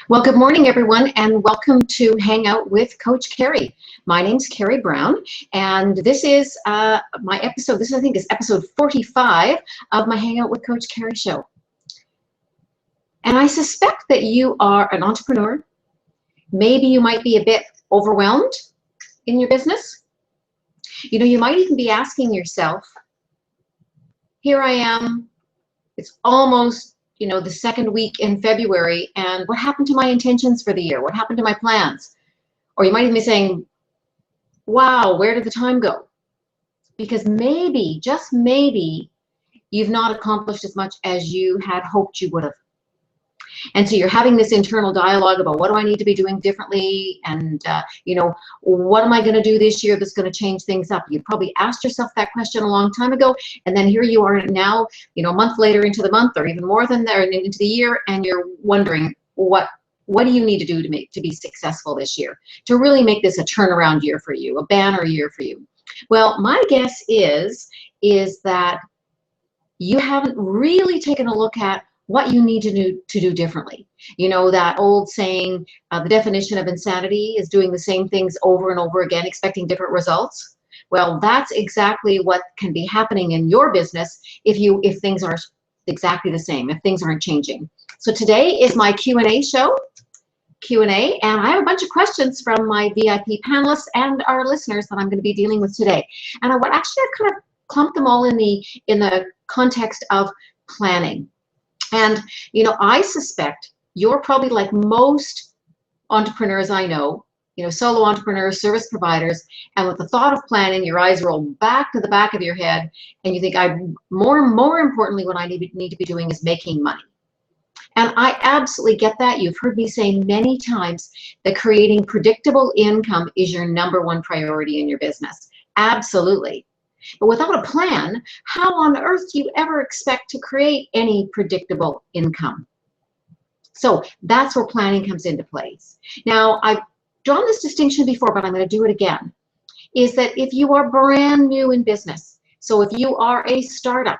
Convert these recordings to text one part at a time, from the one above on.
Well, good morning, everyone, and welcome to Hang Out with Coach Kerry. My name's Kerry Brown, and this is my episode. This, I think, is episode 45 of my Hang Out with Coach Kerry show. And I suspect that you are an entrepreneur. Maybe you might be a bit overwhelmed in your business. You know, you might even be asking yourself, here I am, it's almost the second week in February, and what happened to my intentions for the year? What happened to my plans? Or you might even be saying, wow, where did the time go? Because maybe, just maybe, you've not accomplished as much as you had hoped you would have. And so you're having this internal dialogue about what do I need to be doing differently, and what am I going to do this year that's going to change things up? You probably asked yourself that question a long time ago, and then here you are now, a month later into the month, or even more than that, into the year, and you're wondering what do you need to do to be successful this year, to really make this a turnaround year for you, a banner year for you. Well, my guess is that you haven't really taken a look at what you need to do differently. You know, that old saying, the definition of insanity is doing the same things over and over again, expecting different results. Well, that's exactly what can be happening in your business if things are exactly the same, if things aren't changing. So today is my Q&A show, and I have a bunch of questions from my VIP panelists and our listeners that I'm going to be dealing with today. And I've kind of clumped them all in the context of planning. And, I suspect you're probably like most entrepreneurs I know, solo entrepreneurs, service providers, and with the thought of planning, your eyes roll back to the back of your head, and you think, more importantly, what I need to be doing is making money. And I absolutely get that. You've heard me say many times that creating predictable income is your #1 priority in your business. Absolutely. But without a plan, how on earth do you ever expect to create any predictable income? So that's where planning comes into place. Now, I've drawn this distinction before, but I'm going to do it again, is that if you are brand new in business, so if you are a startup,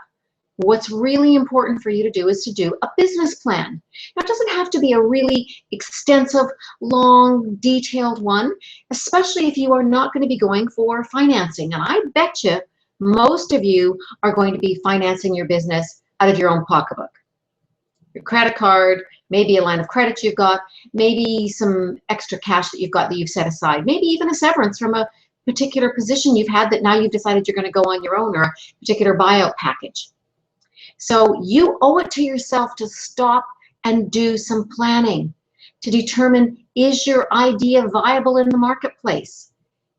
what's really important for you to do is to do a business plan. Now, it doesn't have to be a really extensive, long, detailed one, especially if you are not going to be going for financing. And I bet you most of you are going to be financing your business out of your own pocketbook. Your credit card, maybe a line of credit you've got, maybe some extra cash that you've set aside, maybe even a severance from a particular position you've had that now you've decided you're going to go on your own, or a particular buyout package. So you owe it to yourself to stop and do some planning to determine, is your idea viable in the marketplace?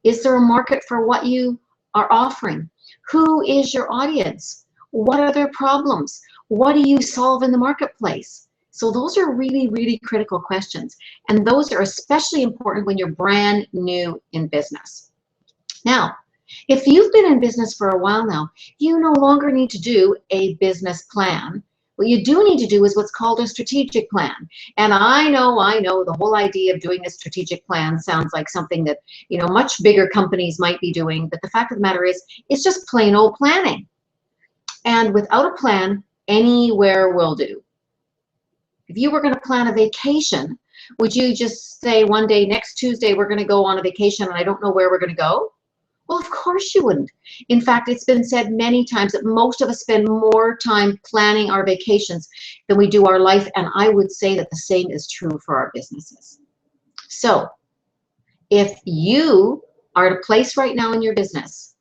Is there a market for what you are offering? Who is your audience? What are their problems? What do you solve in the marketplace? So those are really, really critical questions. And those are especially important when you're brand new in business. Now, if you've been in business for a while now, you no longer need to do a business plan. What you do need to do is what's called a strategic plan. And I know the whole idea of doing a strategic plan sounds like something that, much bigger companies might be doing. But the fact of the matter is, it's just plain old planning. And without a plan, anywhere will do. If you were going to plan a vacation, would you just say one day, next Tuesday, we're going to go on a vacation and I don't know where we're going to go? Well, of course you wouldn't. In fact, it's been said many times that most of us spend more time planning our vacations than we do our life, and I would say that the same is true for our businesses. So if you are at a place right now in your business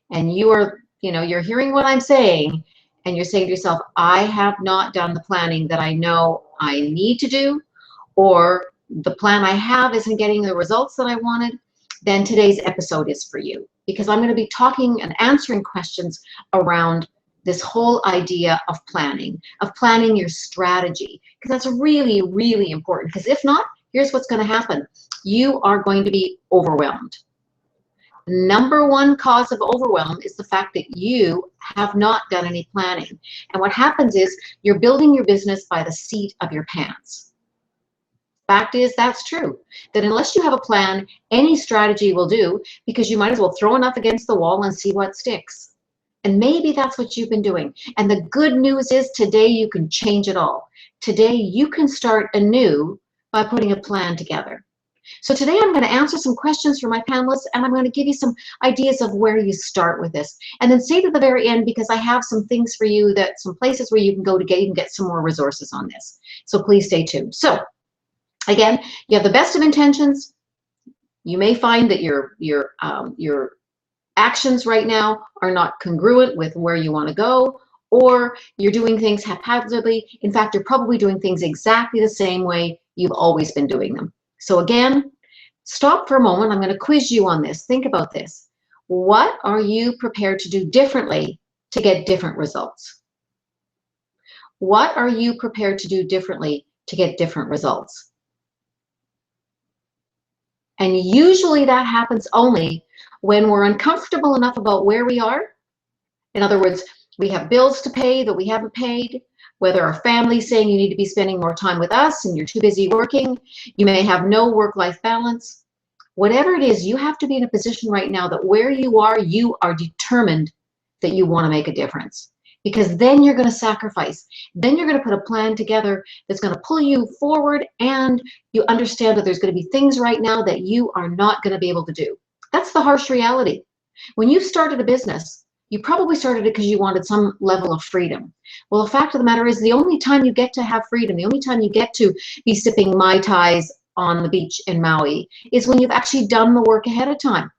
and you are, you're hearing what I'm saying, and you're saying to yourself, I have not done the planning that I know I need to do, or the plan I have isn't getting the results that I wanted, then today's episode is for you, because I'm going to be talking and answering questions around this whole idea of planning your strategy, because that's really, really important. Because if not, here's what's going to happen. You are going to be overwhelmed. #1 cause of overwhelm is the fact that you have not done any planning. And what happens is you're building your business by the seat of your pants. Fact is, that's true. That unless you have a plan, any strategy will do, because you might as well throw enough against the wall and see what sticks. And maybe that's what you've been doing. And the good news is today you can change it all. Today you can start anew by putting a plan together. So today I'm going to answer some questions for my panelists, and I'm going to give you some ideas of where you start with this. And then stay to the very end, because I have some things for you, some places where you can go to get some more resources on this. So please stay tuned. So again, you have the best of intentions. You may find that your actions right now are not congruent with where you want to go, or you're doing things haphazardly. In fact, you're probably doing things exactly the same way you've always been doing them. So again, stop for a moment. I'm going to quiz you on this. Think about this. What are you prepared to do differently to get different results? What are you prepared to do differently to get different results? And usually that happens only when we're uncomfortable enough about where we are. In other words, we have bills to pay that we haven't paid, whether our family's saying you need to be spending more time with us and you're too busy working. You may have no work-life balance. Whatever it is, you have to be in a position right now that where you are determined that you want to make a difference. Because then you're going to sacrifice. Then you're going to put a plan together that's going to pull you forward, and you understand that there's going to be things right now that you are not going to be able to do. That's the harsh reality. When you started a business, you probably started it because you wanted some level of freedom. Well, the fact of the matter is, the only time you get to have freedom, the only time you get to be sipping Mai Tais on the beach in Maui is when you've actually done the work ahead of time.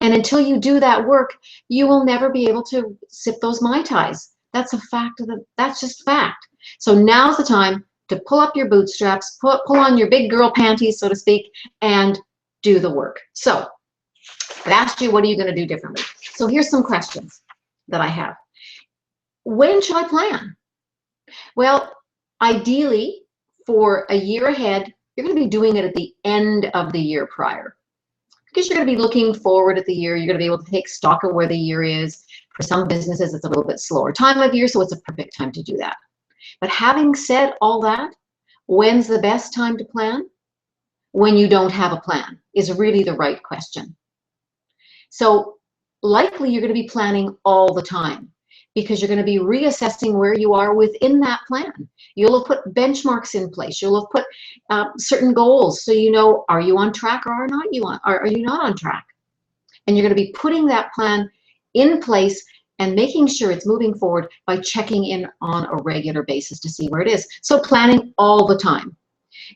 And until you do that work, you will never be able to sip those Mai Tais. That's a fact. That's just fact. So now's the time to pull up your bootstraps, pull on your big girl panties, so to speak, and do the work. So I've asked you, what are you going to do differently? So here's some questions that I have. When should I plan? Well, ideally, for a year ahead, you're going to be doing it at the end of the year prior, because you're going to be looking forward at the year. You're going to be able to take stock of where the year is. For some businesses, it's a little bit slower time of year, so it's a perfect time to do that. But having said all that, when's the best time to plan? When you don't have a plan is really the right question. So likely you're going to be planning all the time, because you're going to be reassessing where you are within that plan. You'll have put benchmarks in place. You'll have put certain goals, so you know, are you on track or are you not on track? And you're going to be putting that plan in place and making sure it's moving forward by checking in on a regular basis to see where it is. So planning all the time.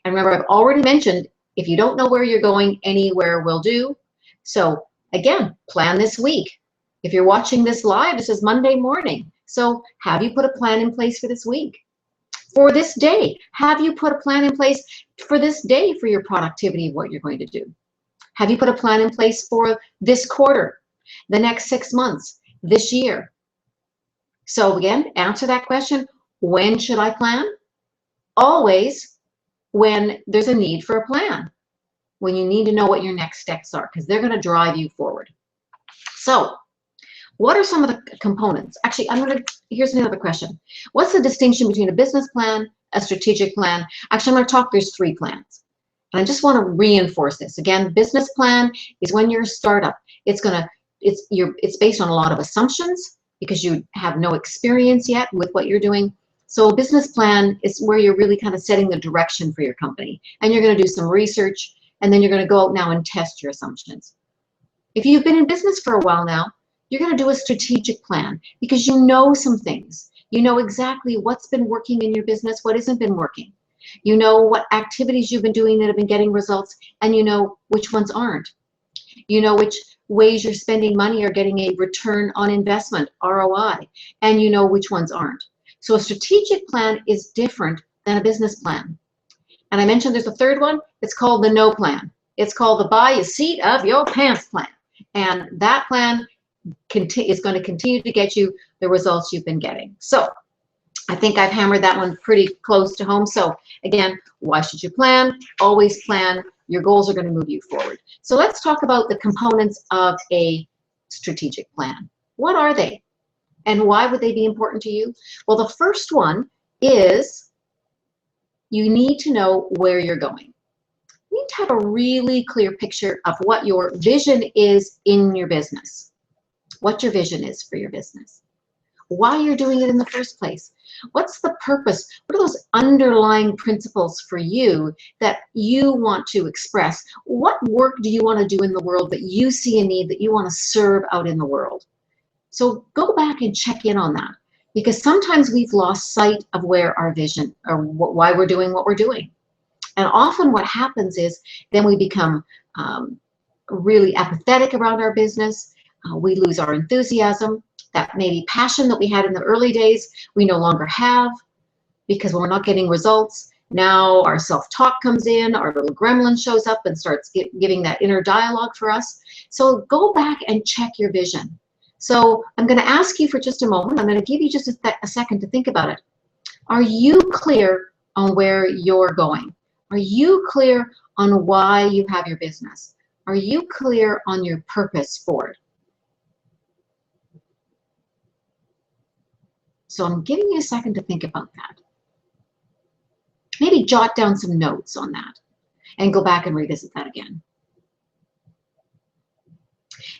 And remember, I've already mentioned, if you don't know where you're going, anywhere will do. So again, plan this week. If you're watching this live, this is Monday morning. So have you put a plan in place for this week? For this day, have you put a plan in place for this day for your productivity of what you're going to do? Have you put a plan in place for this quarter, the next 6 months, this year? So again, answer that question. When should I plan? Always when there's a need for a plan, when you need to know what your next steps are, because they're going to drive you forward. So what are some of the components? Actually, here's another question. What's the distinction between a business plan, a strategic plan? Actually, I'm going to talk, there's 3 plans. And I just want to reinforce this. Again, business plan is when you're a startup. It's based on a lot of assumptions because you have no experience yet with what you're doing. So a business plan is where you're really kind of setting the direction for your company. And you're going to do some research, and then you're going to go out now and test your assumptions. If you've been in business for a while now, you're going to do a strategic plan because you know some things. You know exactly what's been working in your business, what hasn't been working. You know what activities you've been doing that have been getting results, and you know which ones aren't. You know which ways you're spending money are getting a return on investment, ROI, and you know which ones aren't. So a strategic plan is different than a business plan. And I mentioned there's a third one. It's called the no plan. It's called the buy a seat of your pants plan. And that plan is going to continue to get you the results you've been getting. So I think I've hammered that one pretty close to home. So again, why should you plan? Always plan. Your goals are going to move you forward. So let's talk about the components of a strategic plan. What are they? And why would they be important to you? Well, the first one is you need to know where you're going. You need to have a really clear picture of what your vision is in your business. What your vision is for your business. why you're doing it in the first place. What's the purpose? What are those underlying principles for you that you want to express? What work do you want to do in the world that you see a need that you want to serve out in the world? So go back and check in on that, because sometimes we've lost sight of where our vision or why we're doing what we're doing. And often what happens is then we become really apathetic around our business. We lose our enthusiasm. That maybe passion that we had in the early days, we no longer have, because when we're not getting results, now our self-talk comes in, our little gremlin shows up and starts giving that inner dialogue for us. So go back and check your vision. So I'm going to ask you for just a moment. I'm going to give you just a second to think about it. Are you clear on where you're going? Are you clear on why you have your business? Are you clear on your purpose for it? So I'm giving you a second to think about that. Maybe jot down some notes on that and go back and revisit that again.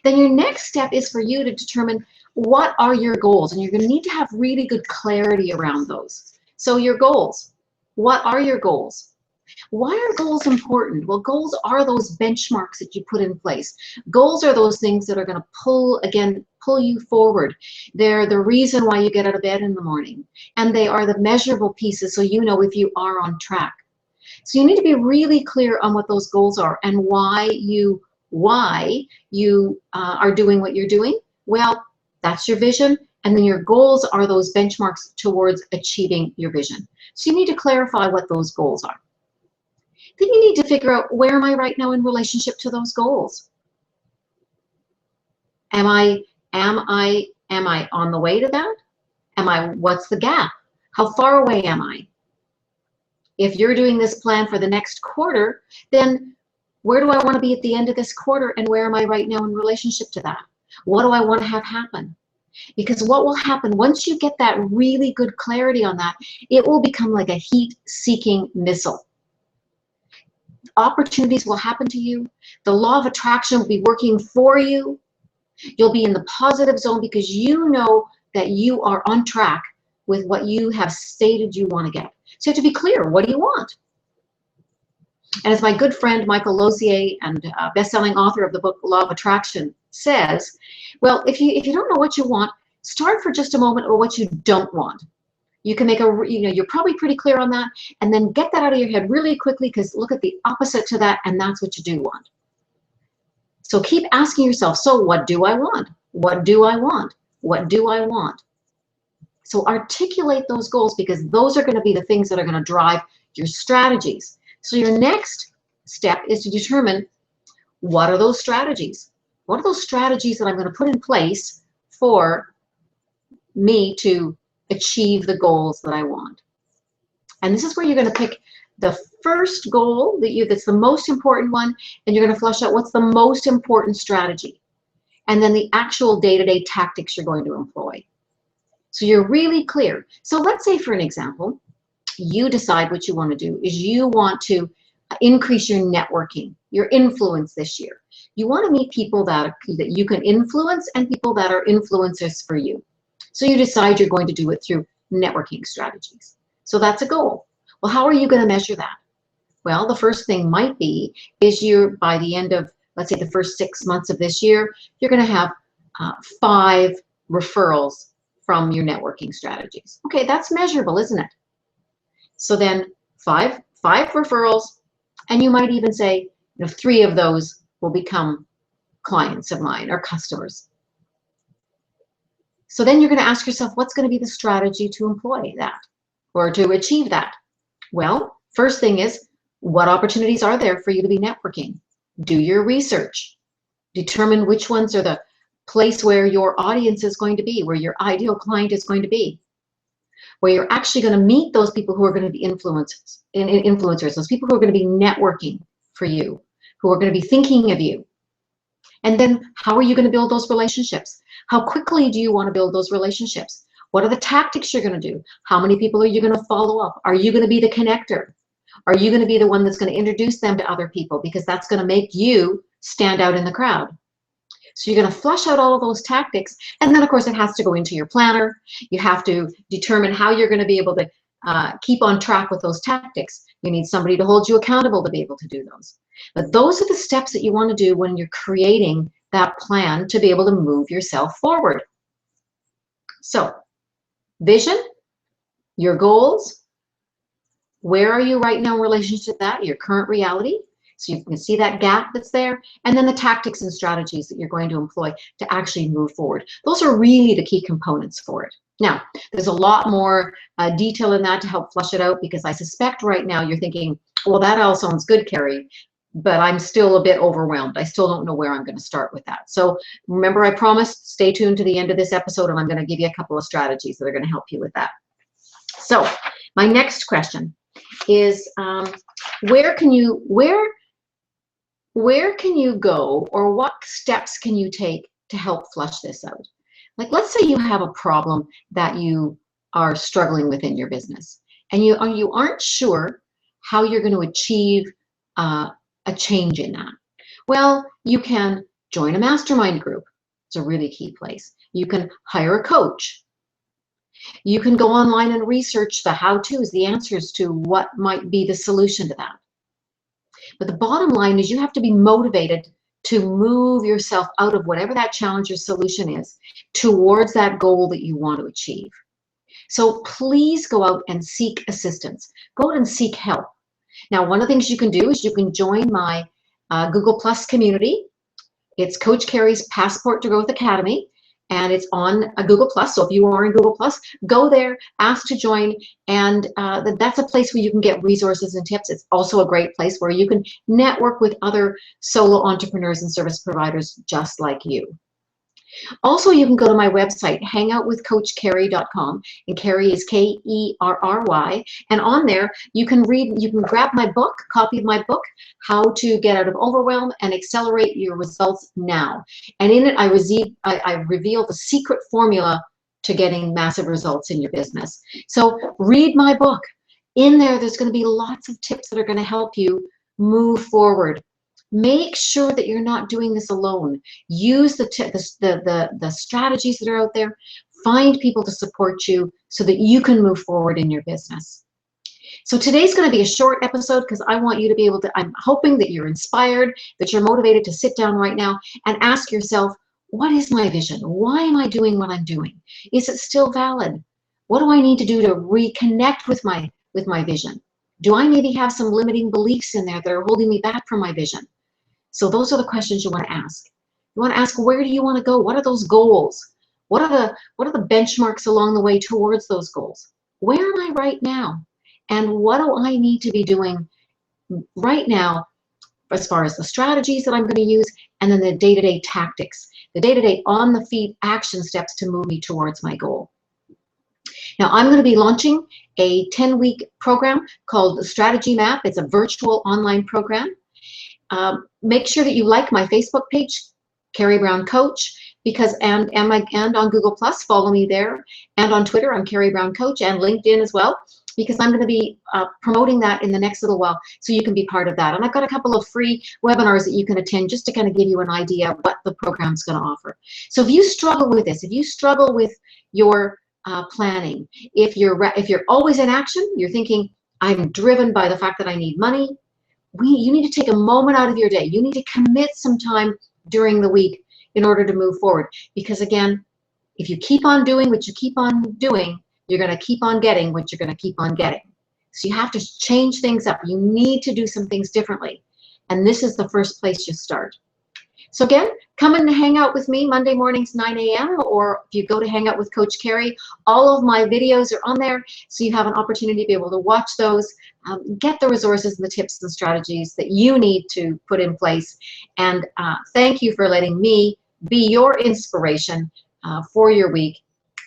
Then your next step is for you to determine what are your goals, and you're going to need to have really good clarity around those. So your goals, what are your goals? Why are goals important? Well, goals are those benchmarks that you put in place. Goals are those things that are going to pull you forward. They're the reason why you get out of bed in the morning, and they are the measurable pieces so you know if you are on track. So you need to be really clear on what those goals are and why you are doing what you're doing. Well, that's your vision, and then your goals are those benchmarks towards achieving your vision. So you need to clarify what those goals are. Then you need to figure out, where am I right now in relationship to those goals? Am I on the way to that? What's the gap? How far away am I? If you're doing this plan for the next quarter, then where do I want to be at the end of this quarter, and where am I right now in relationship to that? What do I want to have happen? Because what will happen once you get that really good clarity on that, it will become like a heat-seeking missile. Opportunities will happen to you. The law of attraction will be working for you. You'll be in the positive zone because you know that you are on track with what you have stated you want to get. So you have to be clear. What do you want? And as my good friend Michael Lozier, and best-selling author of the book Law of Attraction, says, well, if you don't know what you want, start for just a moment with what you don't want. You can make you're probably pretty clear on that, and then get that out of your head really quickly, because look at the opposite to that, and that's what you do want. So keep asking yourself, so what do I want? What do I want? What do I want? So articulate those goals, because those are going to be the things that are going to drive your strategies. So your next step is to determine, what are those strategies? What are those strategies that I'm going to put in place for me to achieve the goals that I want? And this is where you're going to pick the first goal that's the most important one, and you're going to flush out what's the most important strategy, and then the actual day-to-day tactics you're going to employ. So you're really clear. So let's say, for an example, you decide what you want to do is you want to increase your networking, your influence this year. You want to meet people that you can influence and people that are influencers for you. So you decide you're going to do it through networking strategies. So that's a goal. Well, how are you going to measure that? Well, the first thing might be is by the end of, let's say, the first 6 months of this year, you're going to have 5 referrals from your networking strategies. Okay, that's measurable, isn't it? So then five referrals, and you might even say, 3 of those will become clients of mine or customers. So then you're going to ask yourself, what's going to be the strategy to employ that or to achieve that? Well, first thing is, what opportunities are there for you to be networking? Do your research. Determine which ones are the place where your audience is going to be, where your ideal client is going to be, where you're actually going to meet those people who are going to be influencers, those people who are going to be networking for you, who are going to be thinking of you. And then how are you going to build those relationships? How quickly do you want to build those relationships? What are the tactics you're going to do? How many people are you going to follow up? Are you going to be the connector? Are you going to be the one that's going to introduce them to other people? Because that's going to make you stand out in the crowd. So you're going to flush out all of those tactics. And then, of course, it has to go into your planner. You have to determine how you're going to be able to keep on track with those tactics. You need somebody to hold you accountable to be able to do those. But those are the steps that you want to do when you're creating that plan to be able to move yourself forward. So, vision, your goals, where are you right now in relation to that, your current reality? So you can see that gap that's there, and then the tactics and strategies that you're going to employ to actually move forward. Those are really the key components for it. Now, there's a lot more detail in that to help flush it out, because I suspect right now you're thinking, well, that all sounds good, Kerry, but I'm still a bit overwhelmed. I still don't know where I'm going to start with that. So remember, I promised, stay tuned to the end of this episode, and I'm going to give you a couple of strategies that are going to help you with that. So my next question is, where can you go, or what steps can you take to help flush this out? Like, let's say you have a problem that you are struggling with in your business, and you aren't sure how you're going to achieve a change in that. Well, you can join a mastermind group. It's a really key place. You can hire a coach. You can go online and research the how-tos, the answers to what might be the solution to that. But the bottom line is you have to be motivated to move yourself out of whatever that challenge or solution is towards that goal that you want to achieve. So please go out and seek assistance. Go out and seek help. Now, one of the things you can do is you can join my Google Plus community. It's Coach Kerry's Passport to Growth Academy, and it's on Google Plus. So if you are in Google Plus, go there, ask to join, and that's a place where you can get resources and tips. It's also a great place where you can network with other solo entrepreneurs and service providers just like you. Also, you can go to my website, hangoutwithcoachkerry.com, and Kerry is Kerry, and on there you can grab my book, copy of my book, How to Get Out of Overwhelm and Accelerate Your Results Now. And in it, I reveal the secret formula to getting massive results in your business. So read my book. In there, there's going to be lots of tips that are going to help you move forward. Make sure that you're not doing this alone. Use the strategies that are out there. Find people to support you so that you can move forward in your business. So today's going to be a short episode because I want you to be able to, I'm hoping that you're inspired, that you're motivated to sit down right now and ask yourself, what is my vision? Why am I doing what I'm doing? Is it still valid? What do I need to do to reconnect with my vision? Do I maybe have some limiting beliefs in there that are holding me back from my vision? So those are the questions you want to ask. You want to ask, where do you want to go? What are those goals? What are the benchmarks along the way towards those goals? Where am I right now? And what do I need to be doing right now as far as the strategies that I'm going to use, and then the day-to-day tactics, the day-to-day on-the-feet action steps to move me towards my goal. Now, I'm going to be launching a 10-week program called the Strategy Map. It's a virtual online program. Make sure that you like my Facebook page, Kerry Brown Coach, because and on Google Plus, follow me there, and on Twitter, I'm Kerry Brown Coach, and LinkedIn as well, because I'm going to be promoting that in the next little while, so you can be part of that. And I've got a couple of free webinars that you can attend just to kind of give you an idea of what the program's going to offer. So if you struggle with this, if you struggle with your planning, if you're always in action, you're thinking, I'm driven by the fact that I need money, you need to take a moment out of your day. You need to commit some time during the week in order to move forward. Because again, if you keep on doing what you keep on doing, you're going to keep on getting what you're going to keep on getting. So you have to change things up. You need to do some things differently. And this is the first place you start. So again, come and hang out with me Monday mornings, 9 a.m. Or if you go to Hang Out with Coach Kerry, all of my videos are on there. So you have an opportunity to be able to watch those, get the resources and the tips and strategies that you need to put in place. And thank you for letting me be your inspiration for your week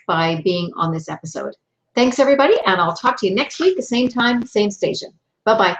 by being on this episode. Thanks, everybody. And I'll talk to you next week, the same time, same station. Bye-bye.